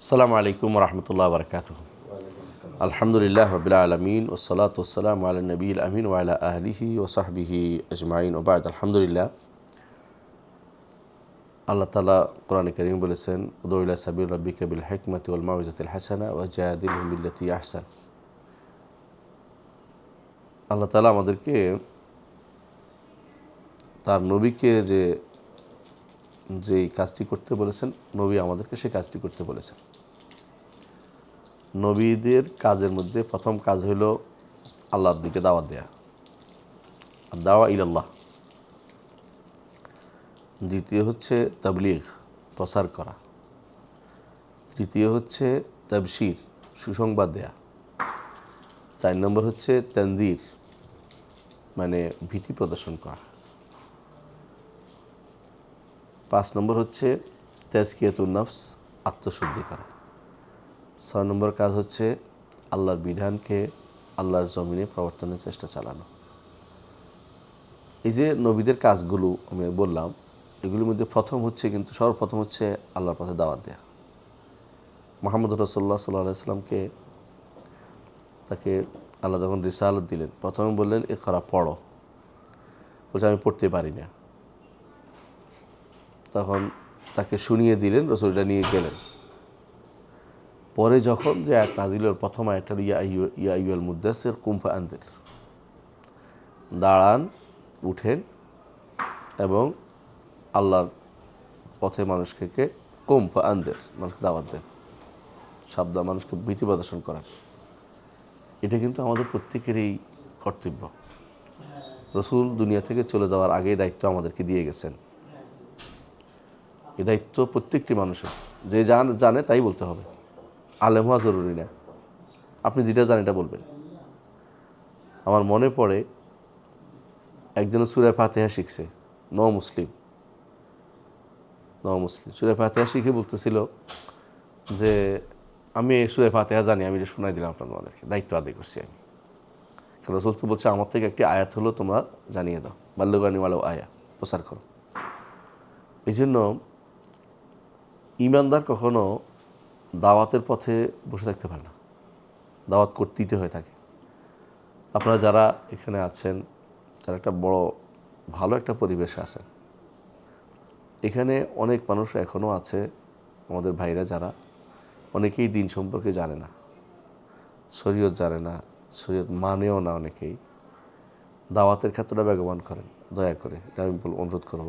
আসসালামু আলাইকুম রহমতুল্লাহ বরকাতুহ। আলহামদুলিল্লাহ রবিল আলমিন ওসলাত ওসালাম আলা নবীল আমিন ওয়ালা আহলিহি ও সাহবিহি আজমাইন ওবায়দ। আলহামদুলিল্লাহ, আল্লাহ তাআলা কোরআনে কারীম বলেছেন, উদউ ইলা সাবিল রাব্বিকা বিল হিকমাতি ওয়াল মাউইজাতিল হাসানা ওয়াজাদিলহুম বিল্লাতী আহসান। আল্লাহ তাআলা আমাদেরকে তার নবীকে যে কাজটি করতে বলেছেন, নবী আমাদেরকে সেই কাজটি করতে বলেছেন। নবীদের কাজের মধ্যে প্রথম কাজ হইল আল্লাহর দিকে দাওয়াত দেয়া, দাওয়া ইলাল্লাহ। দ্বিতীয় হচ্ছে তাবলীগ, প্রচার করা। তৃতীয় হচ্ছে তাবশির, সুসংবাদ দেয়া। 4 নম্বর হচ্ছে তানযীর, মানে ভীতি প্রদর্শন করা। 5 নম্বর হচ্ছে তাজকিয়াতুন নফস, আত্মশুদ্ধি করা। 6 নম্বর কাজ হচ্ছে আল্লাহর বিধানকে আল্লাহর জমিনে প্রবর্তনের চেষ্টা চালানো। এই যে নবীদের কাজগুলো আমি বললাম, এগুলোর মধ্যে প্রথম হচ্ছে, কিন্তু সর্বপ্রথম হচ্ছে আল্লাহর পথে দাওয়াত দেয়া। মুহাম্মদ রাসূলুল্লাহ সাল্লাল্লাহু আলাইহি ওয়াসাল্লামকে তাকে আল্লাহ যখন রিসালাত দিলেন, প্রথমে বললেন ইকরা, পড়ো। বলছে আমি পড়তে পারি না। তখন তাকে শুনিয়ে দিলেন, রাসূলটা নিয়ে গেলেন। পরে যখন যে আয়াত নাযিল হল, প্রথম আয়াতটা ইয়া আইয়ুহাল মুদ্দাসসির কুম ফাআনদির, দাঁড়ান, উঠেন এবং আল্লাহর পথে মানুষকে কুম ফাআনদির, মানুষকে দাওয়াত দেন, সাবধান, মানুষকে ভীতি প্রদর্শন করেন। এটা কিন্তু আমাদের প্রত্যেকেরই কর্তব্য। রাসূল দুনিয়া থেকে চলে যাওয়ার আগে দায়িত্ব আমাদেরকে দিয়ে গেছেন। এই দায়িত্ব প্রত্যেকটি মানুষের। যে জানে তাই বলতে হবে, আলেম হওয়া জরুরি না। আপনি যেটা জানেন এটা বলবেন। আমার মনে পড়ে, একজন সূরা ফাতিহা শিখছে, মুসলিম সূরা ফাতিহা শিখে বলতেছিল যে আমি এই সূরা ফাতিহা জানি, আমি এটা শোনাই দিলাম আপনাদেরকে, দায়িত্ব আদায় করছি আমি। রাসূল তো বলছে আমার থেকে একটি আয়াত হলো তোমরা জানিয়ে দাও, বাল্লুগানি ওয়ালাউ আয়া, প্রচার করো। এই জন্য ঈমানদার কখনো দাওয়াতের পথে বসে থাকতে পারে না, দাওয়াত করতেই হয়ে থাকে। আপনারা যারা এখানে আছেন, তারা একটা বড় ভালো একটা পরিবেশে আছেন। এখানে অনেক মানুষ এখনও আছে, আমাদের ভাইরা যারা, অনেকেই দিন সম্পর্কে জানে না, শরীয়ত জানে না, শরীয়ত মানেও না। অনেকেই দাওয়াতের ক্ষেত্রটা বেগবান করেন, দয়া করে এটা আমি অনুরোধ করব।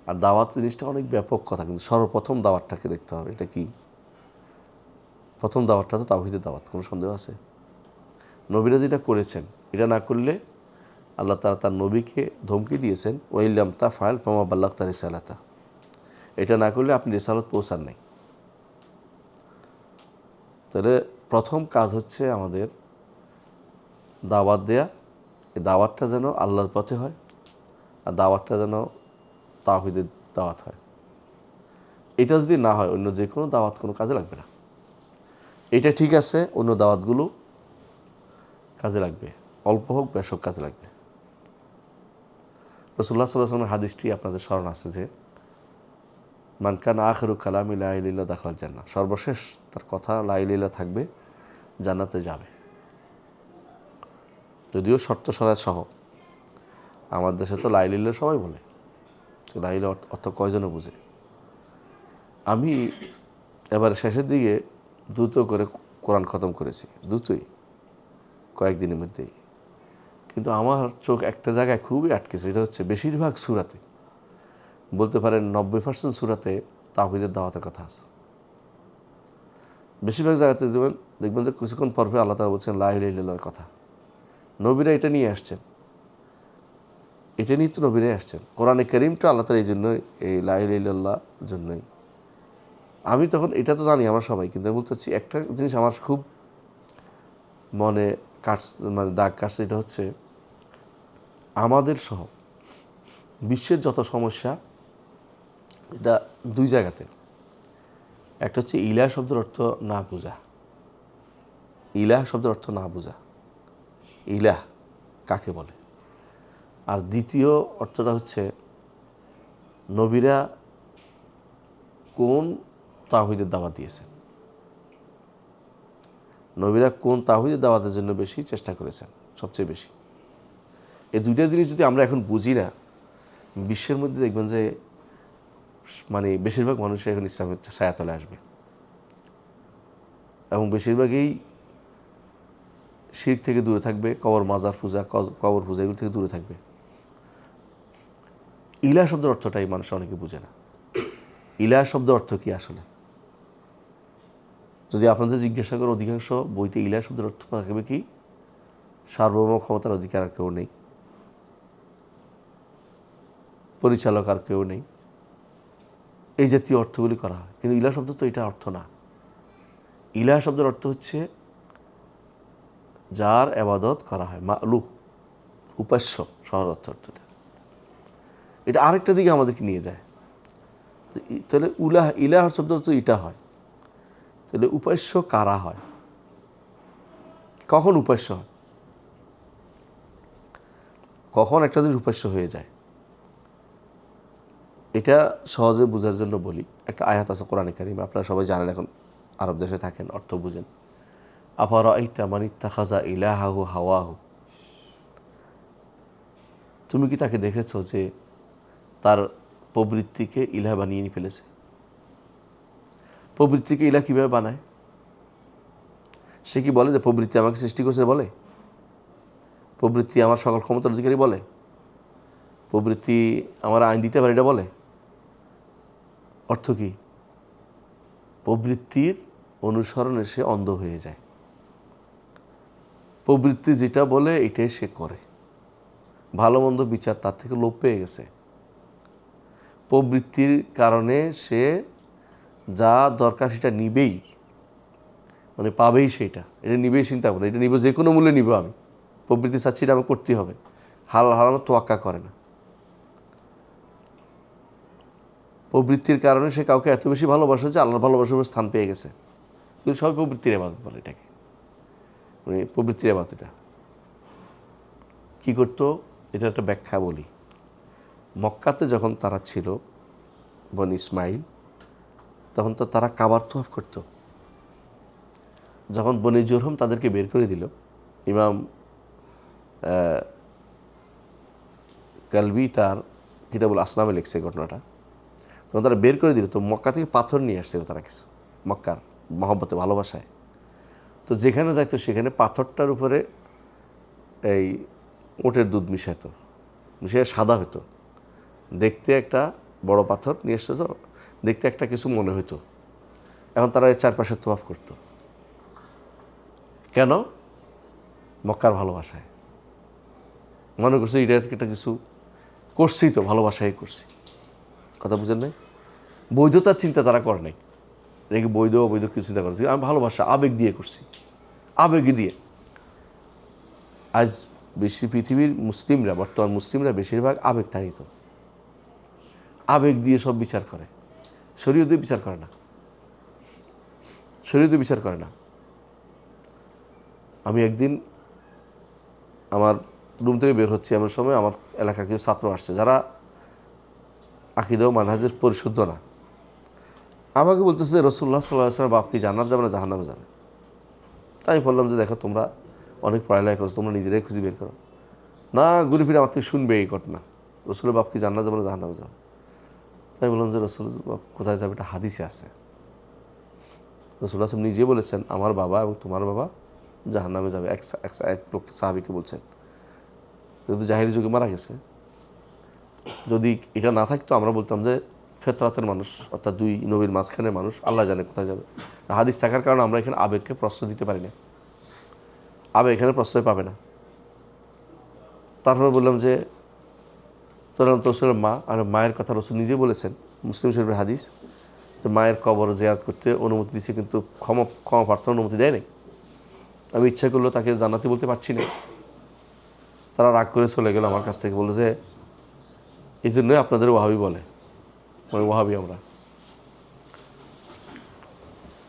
আর দাওয়াত জিনিসটা অনেক ব্যাপক কথা, কিন্তু সর্বপ্রথম দাওয়াতটাকে দেখতে হবে। এটা কি? প্রথম দাওয়াতটা তো তাওহীদের দাওয়াত, কোনো সন্দেহ আছে? নবীরা যেটা করেছেন, এটা না করলে আল্লাহ তাআলা তার নবীকে ধমকি দিয়েছেন, ওয়াইল্লাম তাফআল ফামা বাল্লাগতা রিসালাতা, এটা না করলে আপনি রিসালাত পৌঁছান নাই। তাহলে প্রথম কাজ হচ্ছে আমাদের দাওয়াত দেয়া। এই দাওয়াতটা যেন আল্লাহর পথে হয়, আর দাওয়াতটা যেন তাওহীদের দাওয়াত হয়। এটা যদি না হয়, অন্য যে কোনো দাওয়াত কোনো কাজে লাগবে না। এটা ঠিক আছে, অন্য দাওয়াতগুলো কাজে লাগবে, অল্প হোক বেশ হোক কাজে লাগবে। রাসূলুল্লাহ সাল্লাল্লাহু আলাইহি ওয়াসাল্লামের হাদিসটি আপনাদের স্মরণ আছে যে, মান কানা আখিরু কালামি লা ইলাহা ইল্লাল্লাহ দাখালাল জান্নাহ, সর্বশেষ তার কথা লা ইলাহা ইল্লাল্লাহ থাকবে, জান্নাতে যাবে। যদিও শর্ত সরাত সহ, আমার দেশে তো লা ইলাহা ইল্লাল্লাহ সবাই বলে, লা ইলাহা অর্থ কয়জনে বুঝে। আমি এবার শেষের দিকে দ্রুত করে কোরআন খতম করেছি, দ্রুতই, কয়েকদিনের মধ্যেই। কিন্তু আমার চোখ একটা জায়গায় খুবই আটকেছে, এটা হচ্ছে বেশিরভাগ সূরাতে, বলতে পারেন 90% সূরাতে তাওহীদের দাওয়াতের কথা আছে। বেশিরভাগ জায়গাতে দেখবেন যে কিছুক্ষণ পর আল্লাহ তাআলা বলছেন লা ইলাহা ইল্লাল্লাহর কথা। নবীরা এটা নিয়ে আসছেন, এটা নিয়ে তো নবীরাই আসছেন। কোরআনে কারীমটা আল্লাহ তাআলা এই জন্যই, এই লা ইলাহা ইল্লাল্লাহর জন্যই। আমি তখন এটা তো জানি আমরা সবাই, কিন্তু আমি বলতে চাচ্ছি একটা জিনিস আমার খুব মনে মানে দাগ কাটছে। এটা হচ্ছে আমাদের সহ বিশ্বের যত সমস্যা, এটা 2 জায়গাতে। একটা হচ্ছে ইলাহ শব্দের অর্থ না বোঝা, ইলাহ শব্দের অর্থ না বোঝা, ইলাহ কাকে বলে। আর দ্বিতীয় অর্থটা হচ্ছে নবীরা কোন তাওহীদের দাওয়াত দিয়েছেন, নবীরা কোন তাওহীদের দাওয়াতের জন্য বেশি চেষ্টা করেছেন, সবচেয়ে বেশি। এই দুইটা জিনিস যদি আমরা এখন বুঝি না, বিশ্বের মধ্যে দেখবেন যে মানে বেশিরভাগ মানুষ এখন ইসলামের ছায়াতলে আসবে, এবং বেশিরভাগই শিরক থেকে দূরে থাকবে, কবর মাজার পূজা, কবর পূজা এগুলো থেকে দূরে থাকবে। ইলাহ শব্দের অর্থটাই মানুষ অনেকে বুঝে না। ইলাহ শব্দের অর্থ কি আসলে? যদি আপনাদের জিজ্ঞাসা করে, অধিকাংশ বইতে ইলাহ শব্দের অর্থ থাকবে কি, সার্বভৌম ক্ষমতার অধিকার আর কেউ নেই, পরিচালক আর কেউ নেই, এই জাতীয় অর্থগুলি করা হয়। কিন্তু ইলাহ শব্দ তো এটা অর্থ না। ইলাহ শব্দের অর্থ হচ্ছে যার ইবাদত করা হয়, মা'লুহ, উপাস্য, সহজ অর্থটা। এটা আরেকটা দিকে আমাদেরকে নিয়ে যায়। তাহলে ইলাহ শব্দ তো এটা হয়, তাহলে উপাস্য কারা হয়, কখন উপাস্য হয়, কখন একটা জিনিস উপাস্য হয়ে যায়, এটা সহজে বোঝার জন্য বলি। একটা আয়াত আছে কোরআনে কারিমে, আপনারা সবাই জানেন, এখন আরব দেশে থাকেন, অর্থ বুঝেন। আফারাআইতা মান ইত্তাখাযা ইলাহাহু হাওয়াহু, তুমি কি তাকে দেখেছো যে তার প্রবৃত্তিকে ইলাহ বানিয়ে নিয়ে ফেলেছে? প্রবৃত্তিকে ইলাহ কীভাবে বানায়? সে কি বলে যে প্রবৃত্তি আমাকে সৃষ্টি করছে? বলে প্রবৃত্তি আমার সকল ক্ষমতার অধিকারী? বলে প্রবৃত্তি আমার আইন দিতে পারে? এটা বলে? অর্থ কি? প্রবৃত্তির অনুসরণে সে অন্ধ হয়ে যায়। প্রবৃত্তি যেটা বলে এটাই সে করে, ভালো মন্দ বিচার তার থেকে লোপ পেয়ে গেছে। প্রবৃত্তির কারণে সে যা দরকার সেটা নিবেই, মানে পাবেই, সেটা এটা নিবেই, চিন্তা করে এটা নিব, যে কোনো মূল্যে নিব আমি, প্রবৃত্তি চাচ্ছি এটা আমাকে করতেই হবে, হারানো তোয়াক্কা করে না। প্রবৃত্তির কারণে সে কাউকে এত বেশি ভালোবাসে যে আল্লাহর ভালোবাসার স্থান পেয়ে গেছে। কিন্তু সবাই প্রবৃত্তির ইবাদত বলে এটাকে, মানে প্রবৃত্তির ইবাদত। এটা কী করতো, এটা একটা ব্যাখ্যা বলি। মক্কাতে যখন তারা ছিল, বনি ইসমাইল, তখন তো তারা কাবার তোয়াফ করত। যখন বনি জুরহুম তাদেরকে বের করে দিল, ইমাম কালবি তার কিতাবুল আসনামে লিখছে ঘটনাটা, তখন তারা বের করে দিল, তো মক্কা থেকে পাথর নিয়ে আসছিল তারা কিছু, মক্কার মহব্বতে, ভালোবাসায়। তো যেখানে যাইতো সেখানে পাথরটার উপরে এই ওটের দুধ মিশাইতো, মিশিয়ে সাদা হতো, দেখতে একটা বড় পাথর নিয়ে এসছে, তো দেখতে একটা কিছু মনে হতো। এখন তারা এর চারপাশে তোয়াফ করতো। কেন? মক্কার ভালোবাসায়, মনে করছে এটা একটা কিছু করছি, তো ভালোবাসায় করছি। কথা বুঝেন নাই? বৈধতার চিন্তা তারা করে নাই, এটাকে বৈধ অবৈধ কিছু চিন্তা করছি, আমি ভালোবাসা আবেগ দিয়ে করছি, আবেগ দিয়ে। আজ বেশি পৃথিবীর মুসলিমরা, বর্তমান মুসলিমরা বেশিরভাগ আবেগ তাড়িত, আবেগ দিয়ে সব বিচার করে, শরীয়তে বিচার করে না, শরীয়তে বিচার করে না। আমি একদিন আমার রুম থেকে বের হচ্ছি, এমন সময় আমার এলাকার কিছু ছাত্র আসছে যারা আকীদা ও মানহাজের পরিশুদ্ধ না। আমাকে বলতেছে রাসূলুল্লাহ সাল্লাল্লাহু আলাইহি ওয়াসাল্লাম বাপ কি জান্নাত যাবে না জাহান্নামে যাবে? তাই আমি বললাম যে দেখো, তোমরা অনেক পড়ালেখা করছো, তোমরা নিজেরাই খুঁজে বের করো না, ঘুরে ফিরে আমার থেকে শুনবে এই ঘটনা, রসুলের বাপ কি জান্নাত যাবে না জাহান্নামে যাবে? তাই বললাম যে রসুল বাপ কোথায় যাবে? এটা হাদিসে আছে, রাসূলুল্লাহ নিজে বলেছেন আমার বাবা এবং তোমার বাবা জাহান্নামে যাবে। এক লোক সাহাবীকে বলছেন, কিন্তু জাহিলি যুগে মারা গেছে। যদি এটা না থাকতো আমরা বলতাম যে ফেতরাতের মানুষ, অর্থাৎ দুই নবীর মাঝখানের মানুষ, আল্লাহ জানে কোথায় যাবে। হাদিস থাকার কারণে আমরা এখানে আবেগকে প্রশ্রয় দিতে পারি না, আবেগ এখানে প্রশ্রয় পাবে না। তারপরে বললাম যে তোর রসুলের মা, আর মায়ের কথা রসুল নিজে বলেছেন, মুসলিম শরীফের হাদিস, তো মায়ের কবর জিয়ারত করতে অনুমতি দিচ্ছে, কিন্তু ক্ষমা প্রার্থনার অনুমতি দেয় নাই। আমি ইচ্ছা করলেও তাকে জান্নাতি বলতে পারছি না। তারা রাগ করে চলে গেল আমার কাছ থেকে, বললো যে এই জন্যই আপনাদের ওয়াহাবি বলে, মানে ওয়াহাবি আমরা।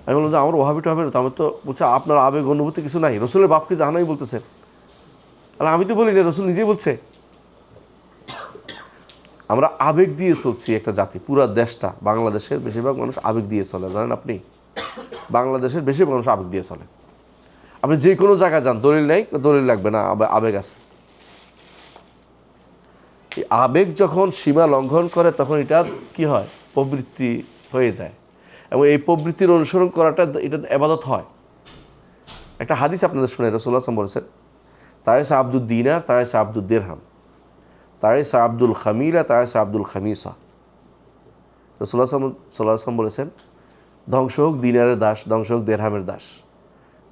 আমি বললাম যে আমার ওয়াহাবিটা হবে না, তো আমার তো বলছে আপনার আবেগ অনুভূতি কিছু নাই, রসুলের বাপকে জাহান্নামী বলতেছেন। তাহলে আমি তো বলি না, রসুল নিজেই বলছে। আমরা আবেগ দিয়ে চলছি একটা জাতি, পুরো দেশটা, বাংলাদেশের বেশিরভাগ মানুষ আবেগ দিয়ে চলে, জানেন আপনি? বাংলাদেশের বেশিরভাগ মানুষ আবেগ দিয়ে চলে। আপনি যে কোনো জায়গায় যান, দলিল নেই, দলিল লাগবে না, আবেগ আছে। এই আবেগ যখন সীমা লঙ্ঘন করে তখন এটা কি হয়, প্রবৃত্তি হয়ে যায়, এবং এই প্রবৃত্তির অনুসরণ করাটা এটা ইবাদত হয়। একটা হাদিস আপনাদের শুনে, রাসূলুল্লাহ সাল্লাল্লাহু আলাইহি ওয়াসাল্লাম বলেছেন, তায়েসা আব্দুদ দিনার, তায়েসা আব্দুদ দিরহাম, তায়েসা আব্দুল খামিলা, তায়েসা আব্দুল খামিসা। রাসূলুল্লাহ সাল্লাল্লাহু আলাইহি ওয়াসাল্লাম বলেছেন, ধ্বংস হোক দিনারের দাস, ধ্বংস হোক দেরহামের দাস,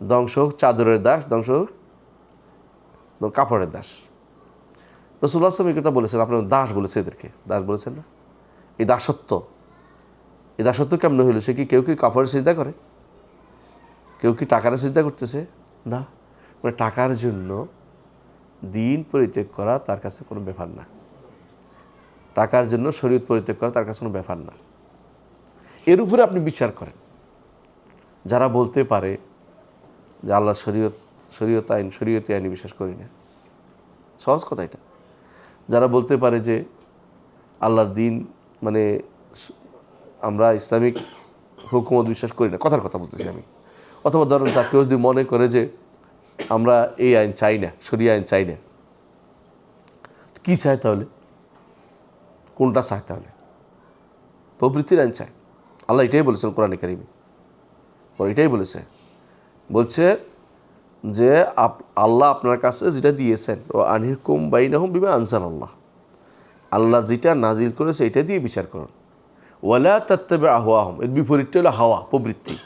ধ্বংস হোক চাদরের দাস, ধ্বংস হোক কাপড়ের দাস। রাসূলুল্লাহ সাল্লাল্লাহু আলাইহি ওয়াসাল্লাম এই কথা বলেছেন, আপনার দাস বলেছে, এদেরকে দাস বলেছেন না? এই দাসত্ব, এই দাসত্ব কেমন হইল? সে কি কেউ কি কাপড়ের সিজদা করে? কেউ কি টাকার সিজদা করতেছে? না। মানে টাকার জন্য দিন পরিত্যাগ করা তার কাছে কোনো ব্যাপার না, টাকার জন্য শরীয়ত পরিত্যাগ করা তার কাছে কোনো ব্যাপার না। এর উপরে আপনি বিচার করেন। যারা বলতে পারে যে আল্লাহ শরীয়তে আইন বিশ্বাস করি না, সহজ কথা এটা। যারা বলতে পারে যে আল্লাহর দিন মানে আমরা ইসলামিক হুকুমত বিশ্বাস করি না, কথার কথা বলতেছি আমি। অথবা ধরেন কেউ যদি মনে করে যে আমরা এই আইন চাই না, শরিয়া আইন চাই না, কী চায় তাহলে? কোনটা চায় তাহলে? প্রবৃত্তির আইন চায়। আল্লাহ এটাই বলেছেন কোরআনে কারিমে, এটাই বলছে যে আল্লাহ আপনার কাছে যেটা দিয়েছেন, ও আনহিকুম বাইনাহুম বিমা আনজালাল্লাহ, আল্লাহ যেটা নাজিল করেছে এটা দিয়ে বিচার করুন। ওয়ালা তাত্তাবিউ আহওয়াহুম, এর বিপরীতটা হলো হাওয়া, প্রবৃত্তি।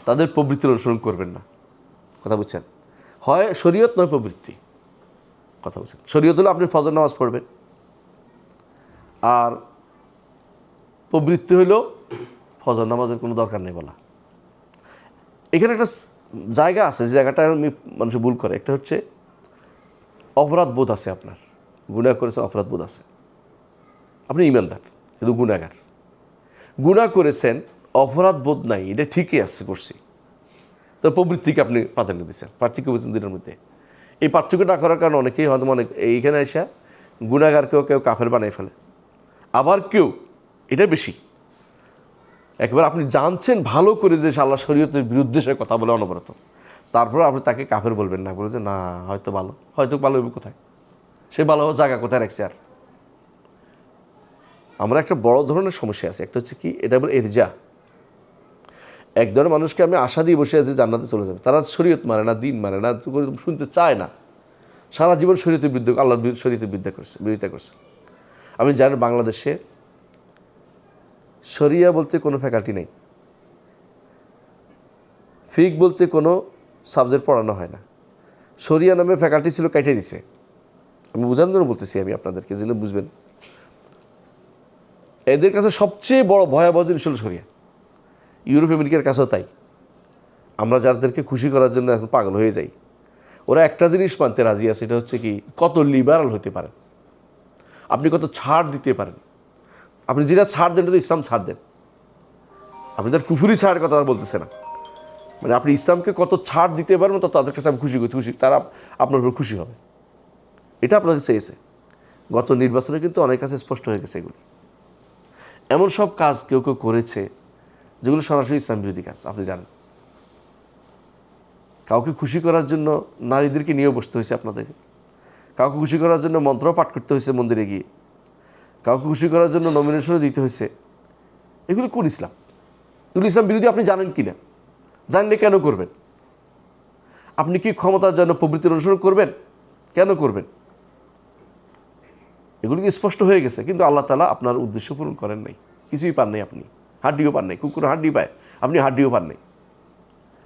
তাদের প্রবৃত্তির অনুসরণ করবেন না, কথা বুঝছেন? হয় শরীয়ত নয় প্রবৃত্তি, কথা বুঝছেন? শরীয়ত হলো আপনি ফজর নামাজ পড়বেন, আর প্রবৃত্তি হইল ফজর নামাজের কোনো দরকার নেই বলা। এখানে একটা জায়গা আছে, যে জায়গাটা মানুষ ভুল করে। একটা হচ্ছে অপরাধ বোধ আছে, আপনার গুনাহ করেছে, অপরাধ বোধ আছে, আপনি ইমানদার কিন্তু গুনাহ করেছেন, অপরাধ বোধ নাই, এটা ঠিকই আছে করছি, তো প্রবৃত্তিকে আপনি প্রাধান্য দিচ্ছেন। পার্থক্য বুঝছেন দুটোর মধ্যে? এই পার্থক্য না করার কারণে অনেকেই হয়তো এইখানে এসে গুনাহগারকেও কেউ কাফের বানিয়ে ফেলে, আবার কেউ এটা বেশি একবার আপনি জানছেন ভালো করে যে আল্লাহ শরীয়তের বিরুদ্ধে সে কথা বলে অনবরত, তারপর আপনি তাকে কাফের বলবেন না, বলে যে না হয়তো ভালো হবে কোথায়, সে ভালো হওয়ার জায়গা কোথায় রাখছে? আর আমরা একটা বড় ধরনের সমস্যা আছে, একটা হচ্ছে কি, এটা বলে এরজা। এক ধরনের মানুষকে আমি আশা দিয়ে বসে আছি জান্নাতে চলে যাবে, তারা শরীয়ত মানে না, দিন মানে না, শুনতে চায় না, সারা জীবন শরীয়তের বিরুদ্ধে, আল্লাহর শরীয়তের বিরোধিতা করছে। আমি জানি বাংলাদেশে শরিয়া বলতে কোনো ফ্যাকাল্টি নেই, ফিক বলতে কোনো সাবজেক্ট পড়ানো হয় না। শরিয়া নামে ফ্যাকাল্টি ছিল, কেটে দিছে। আমি বোঝানোর জন্য বলতেছি আমি আপনাদেরকে, যেন বুঝবেন। এদের কাছে সবচেয়ে বড় ভয়াবহ জিনিস হলো শরিয়া। ইউরোপ আমেরিকার কাছেও তাই। আমরা যাদেরকে খুশি করার জন্য এখন পাগল হয়ে যাই, ওরা একটা জিনিস মানতে রাজি আছে, এটা হচ্ছে কি, কত লিবারাল হতে পারেন আপনি, কত ছাড় দিতে পারেন আপনি। যেটা ছাড় দেন, ইসলাম ছাড় দেন। আপনি তার কুফুরি ছাড়ের কথা বলতেছে না, মানে আপনি ইসলামকে কত ছাড় দিতে পারবেন, তো তাদের কাছে আমি খুশি, তারা আপনার উপর খুশি হবে। এটা আপনাকে চেয়েছে। গত নির্বাচনে কিন্তু অনেক কাছে স্পষ্ট হয়ে গেছে এগুলি। এমন সব কাজ কেউ করেছে যেগুলো সরাসরি ইসলাম বিরোধী কাজ, আপনি জানেন। কাউকে খুশি করার জন্য নারীদেরকে নিয়ে বসতে হয়েছে আপনাদেরকে, কাউকে খুশি করার জন্য মন্ত্র পাঠ করতে হয়েছে মন্দিরে গিয়ে, কাউকে খুশি করার জন্য নমিনেশনও দিতে হয়েছে। এগুলো কোন ইসলাম? এগুলো ইসলাম বিরোধী, আপনি জানেন কি না? জানলে কেন করবেন? আপনি কি ক্ষমতার জন্য প্রবৃত্তির অনুসরণ করবেন? কেন করবেন? এগুলো কি স্পষ্ট হয়ে গেছে। কিন্তু আল্লাহ তাআলা আপনার উদ্দেশ্য পূরণ করেন নাই, কিছুই পান নাই। আপনি হাড্ডিও পান নাই, কুকুর হাড্ডি পায়, আপনি হাড্ডিও পান নাই।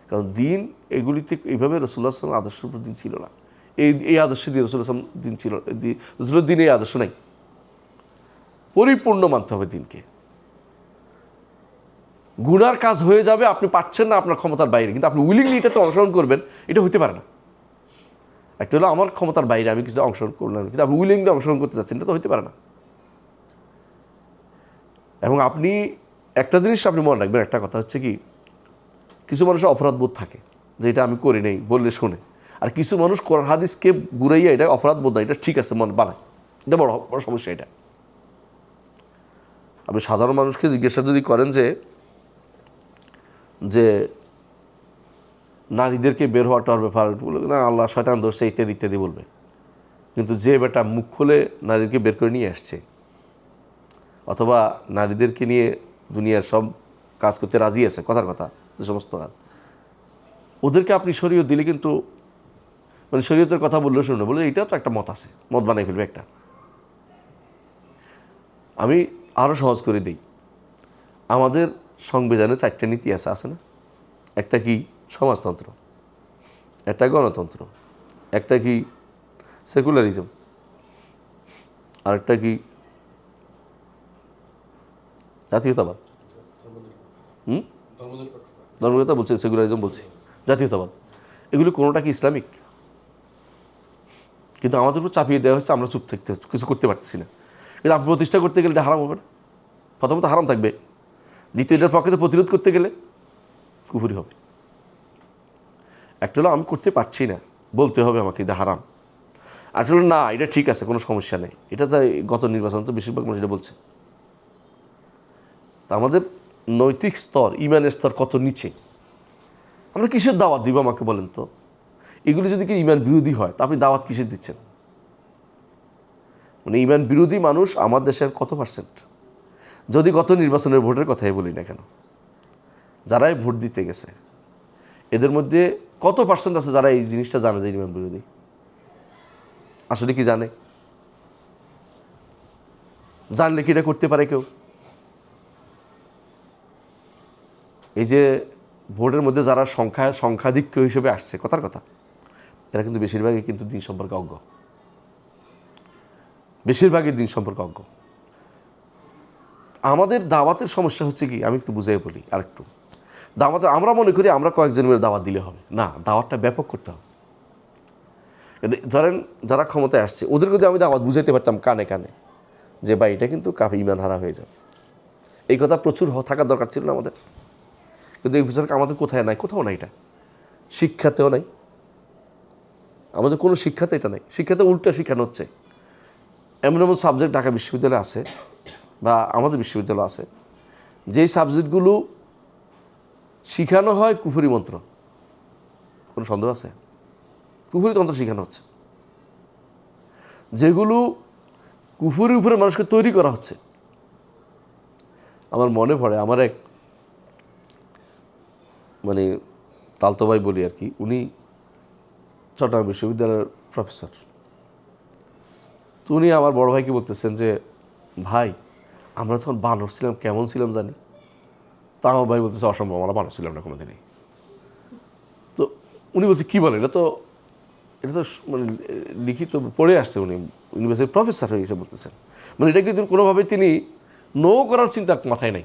কারণ দিন এগুলিতে এইভাবে রাসূলুল্লাহ সাল্লাল্লাহু আলাইহি ওয়াসাল্লাম আদর্শ দিন ছিল না। এই আদর্শ দিয়ে রাসূলুল্লাহ সাল্লাল্লাহু আলাইহি ওয়াসাল্লাম দিন ছিল, রাসূলের দিনে এই আদর্শ নাই। পরিপূর্ণ মানতে হবে দিনকে। গুনার কাজ হয়ে যাবে, আপনি পাচ্ছেন না, আপনার ক্ষমতার বাইরে, কিন্তু আপনি উইলিংলি এটাতে অংশগ্রহণ করবেন, এটা হতে পারে না। একটা হলো আমার ক্ষমতার বাইরে, আমি কিছু অংশগ্রহণ করলাম, কিন্তু আপনি উইলিংলি অংশগ্রহণ করতে চাচ্ছেন, এটা তো হতে পারে না। এবং আপনি একটা জিনিস আপনি মনে রাখবেন, একটা কথা হচ্ছে কি, কিছু মানুষের অপরাধ বোধ থাকে যে এটা আমি করি নেই বললে শোনে, আর কিছু মানুষ কোরআন হাদিসকে ঘুরাইয়া এটা অপরাধ বোধ না, এটা ঠিক আছে মন বানায়। এটা বড় বড় সমস্যা। এটা আপনি সাধারণ মানুষকে জিজ্ঞাসা যদি করেন যে যে নারীদেরকে বের হওয়াটার ব্যাপার বলবে না আল্লাহ শয়তান ধরছে ইত্যাদি ইত্যাদি বলবে। কিন্তু যে বেটা মুখ খুলে নারীদেরকে বের করে নিয়ে আসছে অথবা নারীদেরকে নিয়ে দুনিয়ার সব কাজ করতে রাজি আছে, কথার কথা যে সমস্ত কাজ, ওদেরকে আপনি শরীয়ত দিলে কিন্তু মানে শরীয়তের কথা বললেও শুনবে, বলে এটাও তো একটা মত আছে, মত বানাই ফেলবে একটা। আমি আরও সহজ করে দিই, আমাদের সংবিধানে 4টা নীতি আছে না? একটা কি সমাজতন্ত্র, একটা গণতন্ত্র, একটা কি সেকুলারিজম, আরেকটা কি জাতীয়তাবাদ। ধর্মনিরপেক্ষতা বলছে, সেকুলারিজম বলছে, জাতীয়তাবাদ। এগুলি কোনোটা কি ইসলামিক? কিন্তু আমাদের উপর চাপিয়ে দেওয়া হচ্ছে, আমরা চুপ থাকতে, কিছু করতে পারতেছি না। কিন্তু আপনি প্রতিষ্ঠা করতে গেলে এটা হারাম হবে না? প্রথমত হারাম থাকবে, দ্বিতীয় এটার পক্ষে প্রতিরোধ করতে গেলে কুফরি হবে। একটা হলো আমি করতে পারছি না, বলতে হবে আমাকে এটা হারাম। আর হলো না এটা ঠিক আছে, কোনো সমস্যা নেই। এটা তো গত নির্বাচন তো বেশিরভাগ মানুষ এটা বলছে। তা আমাদের নৈতিক স্তর, ইমানের স্তর কত নিচে। আমরা কিসের দাওয়াত দিব আমাকে বলেন তো? এগুলি যদি কি ইমান বিরোধী হয় তা আপনি দাওয়াত কিসের দিচ্ছেন? মানে ইমান বিরোধী মানুষ আমার দেশের কত পার্সেন্ট? যদি গত নির্বাচনের ভোটের কথাই বলি না কেন, যারাই ভোট দিতে গেছে এদের মধ্যে কত পার্সেন্ট আছে যারা এই জিনিসটা জানে যে ইমান বিরোধী? আসলে কি জানে? জানলে কি এটা করতে পারে কেউ? এই যে ভোটের মধ্যে যারা সংখ্যাধিক্য হিসেবে আসছে, কথার কথা, এরা কিন্তু বেশিরভাগই কিন্তু দিন সম্পর্কে অজ্ঞ, বেশিরভাগই দিন সম্পর্কে অজ্ঞ। আমাদের দাওয়াতের সমস্যা হচ্ছে কি, আমি একটু বুঝাই বলি আরেকটু। দাওয়াতে আমরা মনে করি আমরা কয়েকজন মিলে দাওয়াত দিলে হবে না, দাওয়াতটা ব্যাপক করতে হবে। ধরেন যারা ক্ষমতায় আসছে ওদেরকে যদি আমি দাওয়াত বুঝাইতে পারতাম কানে কানে যে ভাই এটা কিন্তু কাফি ইমান হারা হয়ে যাবে, এই কথা প্রচুর থাকার দরকার ছিল না আমাদের। কিন্তু এই বিষয়টা আমাদের কোথায় নাই, কোথাও নাই, এটা শিক্ষাতেও নাই, আমাদের কোনো শিক্ষাতে এটা নাই। শিক্ষাতে উল্টা শিখানো হচ্ছে। এমন এমন সাবজেক্ট ঢাকা বিশ্ববিদ্যালয়ে আছে বা আমাদের বিশ্ববিদ্যালয় আছে, যেই সাবজেক্টগুলো শিখানো হয় কুফরি মন্ত্র। কোনো সন্দেহ আছে? কুফরি তন্ত্র শিখানো হচ্ছে, যেগুলো কুফরির উপরে মানুষকে তৈরি করা হচ্ছে। আমার মনে পড়ে আমার এক মানে তালতো ভাই বলি আর কি, উনি চট্টগ্রাম বিশ্ববিদ্যালয়ের প্রফেসর। তো উনি আমার বড় ভাইকে বলতেছেন যে ভাই আমরা তখন বানর ছিলাম, কেমন ছিলাম জানি। তা আমার ভাই বলতেছে অসম্ভব, আমরা বানর ছিলাম না কোনো দিনই। তো উনি বলছে কী বলে, এটা তো মানে লিখিত পড়ে আসছে, উনি ইউনিভার্সিটির প্রফেসর হয়ে এসে বলতেছেন। মানে এটা কিন্তু কোনোভাবে তিনি নো করার চিন্তা মাথায় নাই,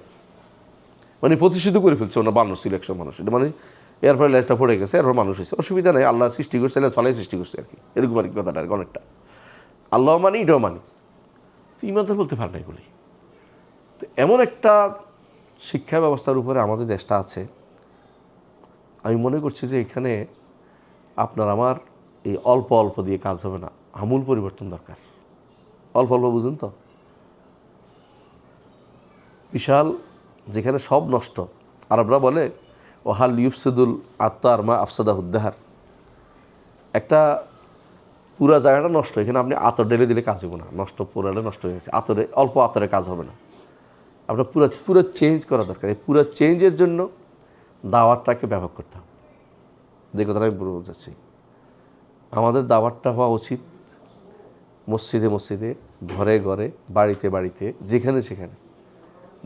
মানে প্রতিষ্ঠিত করে ফেলছে ওনার বানর ছিল একশো মানুষ। এটা মানে এরপরে লেজটা পড়ে গেছে, এরপর মানুষ হয়েছে, অসুবিধা নেই, আল্লাহ সৃষ্টি করছে, লেজ ফালাই সৃষ্টি করছে আর কি, এরকম আর কি কথাটা অনেকটা। আল্লাহ মানি, এটাও মানি, তো ইমানদার বলতে পারে না এগুলি। তো এমন একটা শিক্ষা ব্যবস্থার উপরে আমাদের দেশটা আছে, আমি মনে করছি যে এখানে আপনার আমার এই অল্প অল্প দিয়ে কাজ হবে না, আমূল পরিবর্তন দরকার। অল্প অল্প বুঝুন তো, বিশাল যেখানে সব নষ্ট। আরবরা বলে ওহাল ইউফসিদুল আত্মার মা আফসাদা উদ্দাহার, একটা পুরা জায়গাটা নষ্ট, এখানে আপনি আতর ঢেলে দিলে কাজ হবে না, নষ্ট পুরাটা নষ্ট হয়ে গেছে, আতরে অল্প আতরে কাজ হবে না, আপনার পুরো চেঞ্জ করা দরকার। এই পুরো চেঞ্জের জন্য দাওয়াতটাকে ব্যাপক করতে হবে। যে কথাটা আমি বলতে চাচ্ছি, আমাদের দাওয়াতটা হওয়া উচিত মসজিদে মসজিদে, ঘরে ঘরে, বাড়িতে বাড়িতে, যেখানে সেখানে।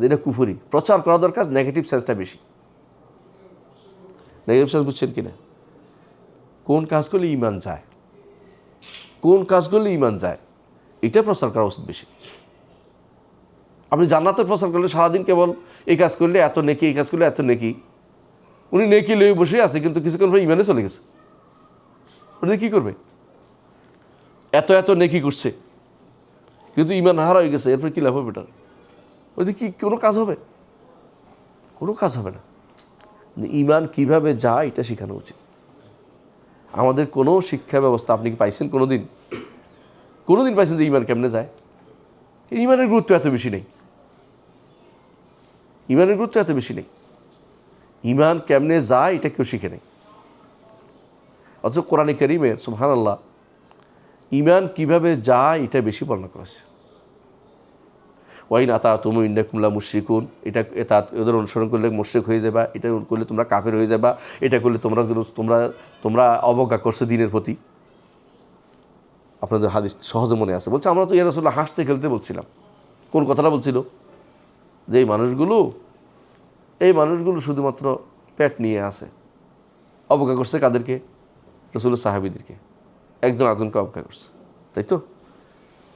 যেটা কুফরি প্রচার করা দরকার, নেগেটিভ সেন্সটা বেশি। নেগেটিভ সেন্স বুঝছেন কিনা? কোন কাজ করলে ইমান যায়, কোন কাজ করলে ইমান যায়, এটা প্রচার করা উচিত বেশি। আপনি জান্নাতের প্রচার করলে সারাদিন কেবল এই কাজ করলে এত নেকি, এই কাজ করলে এত নেকি, উনি নেকি লয়ে বসে আছে, কিন্তু কিছুক্ষণ পরে ইমানে চলে গেছে। ওটা কী করবে? এত এত নেকি করছে কিন্তু ইমান হারা হয়ে গেছে, এরপরে কী লাভ হবে? এটার ওই কি কোনো কাজ হবে? কোনো কাজ হবে না। ইমান কিভাবে যায় এটা শেখানো উচিত। আমাদের কোনো শিক্ষা ব্যবস্থা আপনি কি পাইছেন কোনো দিন পাইছেন যে ইমান কেমনে যায়? ইমানের গুরুত্ব এত বেশি নেই। ইমানের গুরুত্ব এত বেশি নেই। ইমান কেমনে যায় এটা কেউ শিখে নেই। অথচ কোরআনে কারীমে সুবহানাল্লাহ ইমান কিভাবে যায় এটা বেশি বর্ণনা করেছে। ওয়াইন আতাতুম ইন্নাকুম লা মুশরিকুন, এটা ওদের অনুসরণ করলে মুশরিক হয়ে যাবা, এটা করলে তোমরা কাফের হয়ে যাবা, এটা করলে তোমরা তোমরা তোমরা অবজ্ঞা করছো দিনের প্রতি। আপনাদের হাদিস সহজে মনে আছে। বলছে আমরা তো ইয়া রাসূলুল্লাহ হাসতে খেলতে বলছিলাম। কোন কথাটা বলছিল? যে এই মানুষগুলো শুধুমাত্র পেট নিয়ে আসে। অবজ্ঞা করছে কাদেরকে? রাসূলের সাহাবীদেরকে, একজন আরেকজনকে অবজ্ঞা করছে, তাই তো?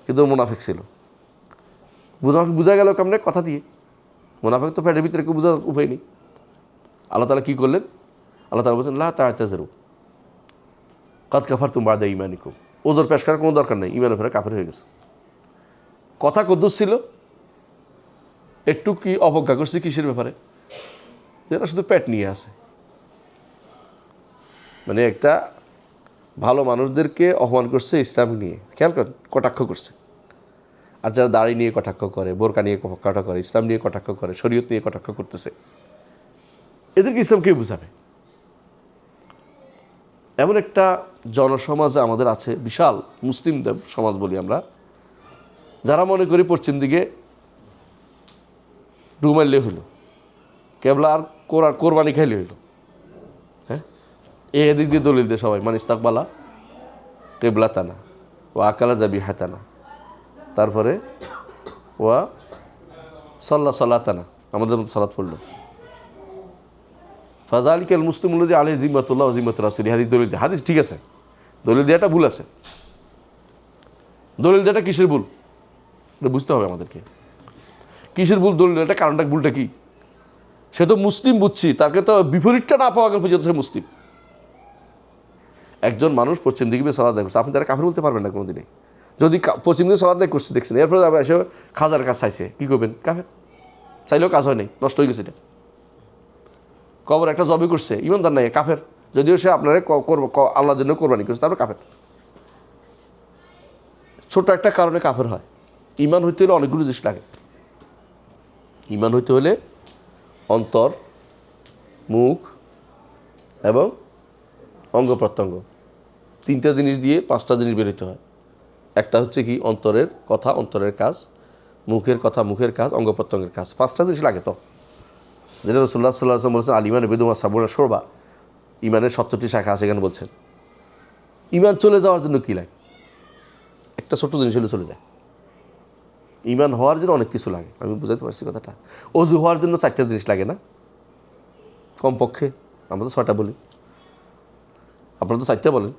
কিন্তু মুনাফিক ছিল। বোঝা গেল কেমনে? কথা দিয়ে। মুনাফিক তো পেটের ভিতরে কেউ বোঝার উপায় নেই। আল্লাহ তাআলা কী করলেন? আল্লাহ তাআলা বলছেন লা তা'তাযিরু কাদ কাফারতুম বা'দা ঈমানিকুম। ওজর পেশ করার কোনো দরকার নেই, ঈমানের ফেরে কাফের হয়ে গেছে। কথা কদ্দুস ছিল? একটু কি অবজ্ঞা করছে কিসের ব্যাপারে? যেটা শুধু পেট নিয়ে আসে। মানে একটা ভালো মানুষদেরকে অপমান করছে ইসলাম নিয়ে, খেয়াল করেন, কটাক্ষ করছে। আর যারা দাড়ি নিয়ে কটাক্ষ করে, বোরকা নিয়ে কটাক্ষ করে, ইসলাম নিয়ে কটাক্ষ করে, শরীয়ত নিয়ে কটাক্ষ করতেছে, এদেরকে ইসলাম কে বুঝাবে? এমন একটা জনসমাজ আমাদের আছে, বিশাল মুসলিম সমাজ বলি আমরা, যারা মনে করি পশ্চিম দিকে ডুমাইলে হইল, কেবলা আর কোরবানি খাইলে হইল। হ্যাঁ, এদিক দিয়ে দলিল দিয়ে সবাই মানে ইস্তাকবালা কেবলা তানা ও আকালা যাবি হাতানা, তারপরে ওয়া সাল্লাতানা, আমাদের মধ্যে সালাত পড়লো। ফাজালিকাল মুসলিমুল্লাহ যে আলাইহি জিম্মাতুল্লাহ ওয়া জিম্মাতুর রাসূল, হাদিস দলিল দেয়। হাদিস ঠিক আছে, দলিল দেওয়াটা ভুল আছে। দলিল দেওয়াটা কিসের ভুল এটা বুঝতে হবে আমাদেরকে। কিসের ভুল দলিল দেওয়াটা, কারণটা ভুলটা কি? সে তো মুসলিম বুঝছি, তাকে তো বিপরীতটা না পাওয়া গেল পর্যন্ত সে মুসলিম। একজন মানুষ পশ্চিম দিকে সালাত আদায় করছে, আপনি তারা কাফের বলতে পারবেন না কোনো দিনে। যদি পশ্চিম দিকে সালাত আদায় করছে দেখছেন, এরপরে আবার এসে খাজার কাজ চাইছে, কী করবেন? কাফের। চাইলেও কাজ হয় নাই, নষ্ট হয়ে গেছে এটা। কবর একটা জবে করছে, ইমানদার নাই, কাফের। যদিও সে আপনারা আল্লাহর জন্য কোরবানি করছে, তারপর কাফের। ছোট একটা কারণে কাফের হয়। ইমান হইতে হলে অনেকগুলো জিনিস লাগে। ইমান হইতে হলে অন্তর, মুখ এবং অঙ্গ প্রত্যঙ্গ, তিনটা জিনিস দিয়ে পাঁচটা জিনিস বেরোতে হয়। একটা হচ্ছে কি? অন্তরের কথা, অন্তরের কাজ, মুখের কথা, মুখের কাজ, অঙ্গ প্রত্যঙ্গের কাজ। পাঁচটা জিনিস লাগে তো, যেটা রাসূলুল্লাহ সাল্লাল্লাহু আলাইহি ওয়াসাল্লাম বলেছেন আল ঈমানু বিদ'আ সাবউনা শুরবা, ইমানের 70টি শাখা আছে এখানে বলছেন। ইমান চলে যাওয়ার জন্য কী লাগে? একটা ছোট্ট জিনিস হলে চলে যায়। ইমান হওয়ার জন্য অনেক কিছু লাগে, আমি বুঝাতে পারছি কথাটা। অজু হওয়ার জন্য 4টা জিনিস লাগে না? কমপক্ষে আমরা তো 6টা বলি, আপনারা তো 4টা বলেন।